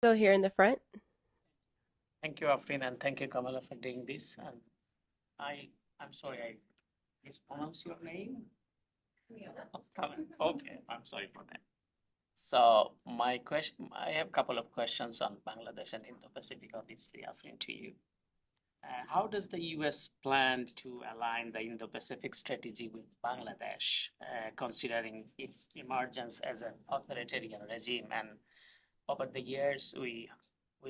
Go here in the front. Thank you, Afreen, and thank you, Kamala, for doing this. And I'm sorry, I mispronounced your name. Kamala. Okay, I'm sorry for that. So my question, I have a couple of questions on Bangladesh and Indo-Pacific, obviously, Afreen, to you. How does the U.S. plan to align the Indo-Pacific strategy with Bangladesh, considering its emergence as an authoritarian regime? And over the years, we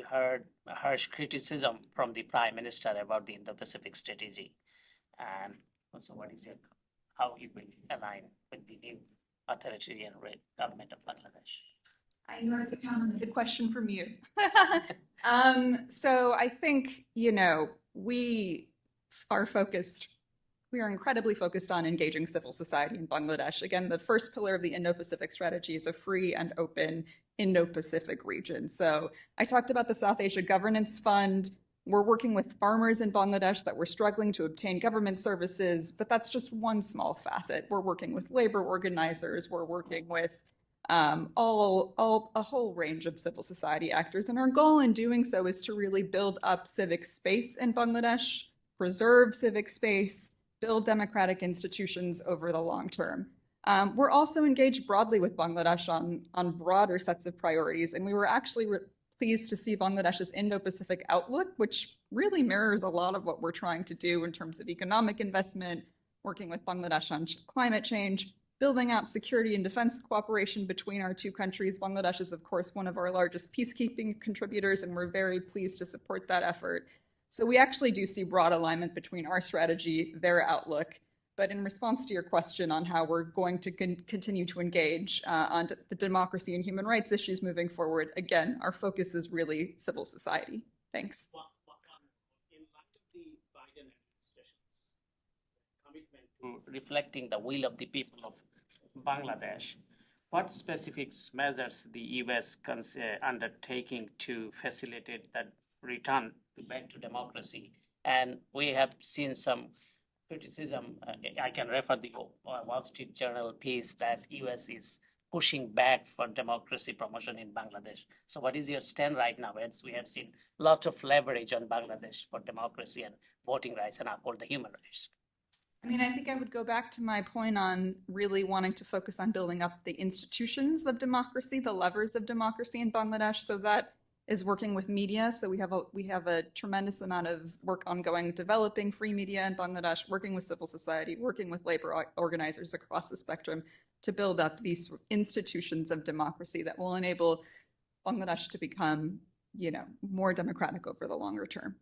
heard harsh criticism from the Prime Minister about the Indo-Pacific strategy. And also, what is your how you will align with the new authoritarian government of Bangladesh? I know I've accounted a question from you. So I think, we are focused, we are incredibly focused on engaging civil society in Bangladesh. Again, the first pillar of the Indo-Pacific strategy is a free and open Indo-Pacific region. So I talked about the South Asia Governance Fund. We're working with farmers in Bangladesh that were struggling to obtain government services, but that's just one small facet. We're working with labor organizers. We're working with a whole range of civil society actors. And our goal in doing so is to really build up civic space in Bangladesh, preserve civic space, build democratic institutions over the long term. We're also engaged broadly with Bangladesh on broader sets of priorities. And we were actually pleased to see Bangladesh's Indo-Pacific outlook, which really mirrors a lot of what we're trying to do in terms of economic investment, working with Bangladesh on climate change, building out security and defense cooperation between our two countries. Bangladesh is, of course, one of our largest peacekeeping contributors, and we're very pleased to support that effort. So we actually do see broad alignment between our strategy, their outlook. But in response to your question on how we're going to continue to engage on the democracy and human rights issues moving forward, again, our focus is really civil society. Thanks. In light of the Biden administration's commitment to reflecting the will of the people of Bangladesh, what specific measures the U.S. undertaking to facilitate that return back to democracy? And we have seen some criticism. I can refer the Wall Street Journal piece that U.S. is pushing back for democracy promotion in Bangladesh. So what is your stand right now? As we have seen lots of leverage on Bangladesh for democracy and voting rights and uphold the human rights. I mean, I think I would go back to my point on really wanting to focus on building up the institutions of democracy, the levers of democracy in Bangladesh. So that is working with media. So we have a tremendous amount of work ongoing developing free media in Bangladesh, working with civil society, working with labor organizers across the spectrum to build up these institutions of democracy that will enable Bangladesh to become, more democratic over the longer term.